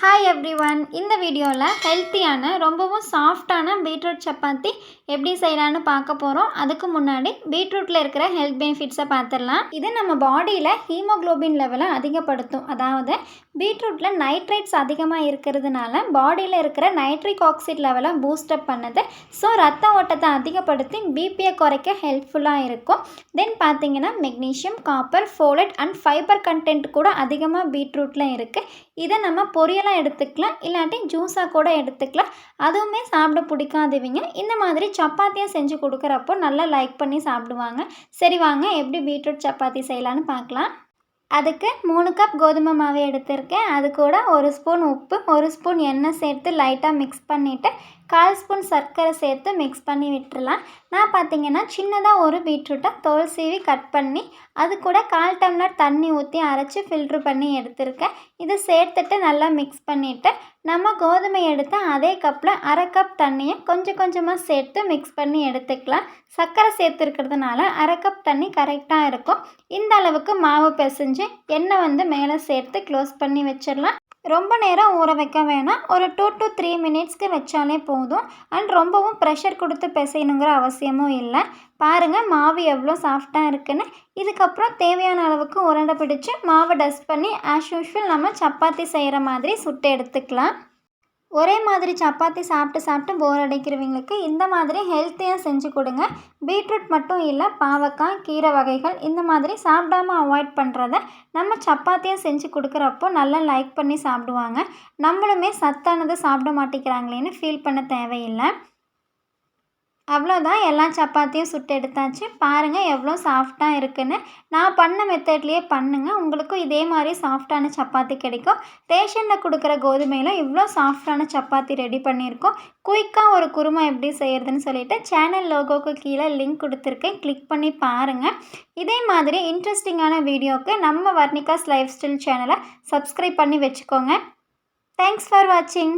Hi everyone. இந்த வீடியோவில் ஹெல்த்தியான ரொம்பவும் சாஃப்டான பீட்ரூட் சப்பாத்தி எப்படி செய்யலான்னு பார்க்க போகிறோம். அதுக்கு முன்னாடி பீட்ரூட்டில் இருக்கிற ஹெல்த் பெனிஃபிட்ஸை பார்த்துடலாம். இது நம்ம பாடியில் ஹீமோக்ளோபின் லெவலை அதிகப்படுத்தும். அதாவது பீட்ரூட்டில் நைட்ரேட்ஸ் அதிகமாக இருக்கிறதுனால பாடியில் இருக்கிற நைட்ரிக் ஆக்சைட் லெவலை பூஸ்டப் பண்ணுது. ஸோ ரத்த ஓட்டத்தை அதிகப்படுத்தி பிபியை குறைக்க ஹெல்ப்ஃபுல்லாக இருக்கும். தென் பார்த்தீங்கன்னா magnesium, copper, folate and fibre content கூட அதிகமாக பீட்ரூட்டில் இருக்குது. இதை நம்ம பொரியலாக எடுத்துக்கலாம், இல்லாட்டி ஜூஸாக கூட எடுத்துக்கலாம். அதுவுமே சாப்பிட பிடிக்காதவங்க இந்த மாதிரி சப்பாத்தியாக செஞ்சு கொடுக்குறப்போ நல்லா லைக் பண்ணி சாப்பிடுவாங்க. சரி வாங்க எப்படி பீட்ரூட் சப்பாத்தி செய்யலான்னு பார்க்கலாம். அதுக்கு 3 கப் கோதுமை மாவு எடுத்திருக்கேன். அது கூட 1 ஸ்பூன் உப்பு, 1 ஸ்பூன் எண்ணெய் சேர்த்து லைட்டாக மிக்ஸ் பண்ணிவிட்டு 1/4 ஸ்பூன் சர்க்கரை சேர்த்து மிக்ஸ் பண்ணி விட்டுறலாம். நான் பார்த்தீங்கன்னா சின்னதாக ஒரு பீட்ரூட்டை தோல் சீவி கட் பண்ணி அது கூட 1/4 டம்ளர் தண்ணி ஊற்றி அரைச்சி ஃபில்ட்ரு பண்ணி எடுத்திருக்கேன். இதை சேர்த்துட்டு நல்லா மிக்ஸ் பண்ணிவிட்டு நம்ம கோதுமை எடுத்து அதே கப்பில் 1/2 கப் தண்ணியை கொஞ்சம் கொஞ்சமாக சேர்த்து மிக்ஸ் பண்ணி எடுத்துக்கலாம். சர்க்கரை சேர்த்துருக்கிறதுனால 1/2 கப் தண்ணி கரெக்டாக இருக்கும். இந்த அளவுக்கு மாவு பிசைஞ்சு எண்ணெய் மேலே சேர்த்து க்ளோஸ் பண்ணி வச்சிடலாம். ரொம்ப நேரம் ஊற வைக்க வேணாம், ஒரு 2 to 3 மினிட்ஸ்க்கு வச்சாலே போதும். அண்ட் ரொம்பவும் ப்ரெஷர் கொடுத்து பிசையணுங்கிற அவசியமும் இல்லை. பாருங்கள் மாவு எவ்வளோ சாஃப்டாக இருக்குன்னு. இதுக்கப்புறம் தேவையான அளவுக்கு உருண்டை பிடிச்சி மாவை டஸ்ட் பண்ணி ஆஸ் யூஷுவல் நம்ம சப்பாத்தி செய்கிற மாதிரி சுட்டு எடுத்துக்கலாம். ஒரே மாதிரி சப்பாத்தி சாப்பிட்டு போர் அடிக்கிறவங்களுக்கு இந்த மாதிரி ஹெல்த்தியாக செஞ்சு கொடுங்க. பீட்ரூட் மட்டும் இல்லை, பாவக்காய், கீரை வகைகள் இந்த மாதிரி சாப்பிடாமல் அவாய்ட் பண்ணுறத நம்ம சப்பாத்தியாக செஞ்சு கொடுக்குறப்போ நல்லா லைக் பண்ணி சாப்பிடுவாங்க. நம்மளுமே சத்தானது சாப்பிட மாட்டேங்கிறாங்களேன்னு ஃபீல் பண்ண தேவையில்லை. அவ்வளோதான், எல்லா சப்பாத்தியும் சுட்டு எடுத்தாச்சு. பாருங்கள் எவ்வளோ சாஃப்டாக இருக்குன்னு. நான் பண்ண மெத்தட்லேயே பண்ணுங்கள், உங்களுக்கும் இதே மாதிரி சாஃப்டான சப்பாத்தி கிடைக்கும். ரேஷனில் கொடுக்குற கோதுமையில் இவ்வளோ சாஃப்டான சப்பாத்தி ரெடி பண்ணியிருக்கோம். குயிக்காக ஒரு குருமா எப்படி செய்கிறதுன்னு சொல்லிவிட்டு சேனல் லோகோக்கு கீழே லிங்க் கொடுத்துருக்கேன், கிளிக் பண்ணி பாருங்கள். இதே மாதிரி இன்ட்ரெஸ்டிங்கான வீடியோவுக்கு நம்ம வர்ணிகாஸ் லைஃப் ஸ்டைல் சேனலை சப்ஸ்கிரைப் பண்ணி வச்சுக்கோங்க. தேங்க்ஸ் ஃபார் வாட்சிங்.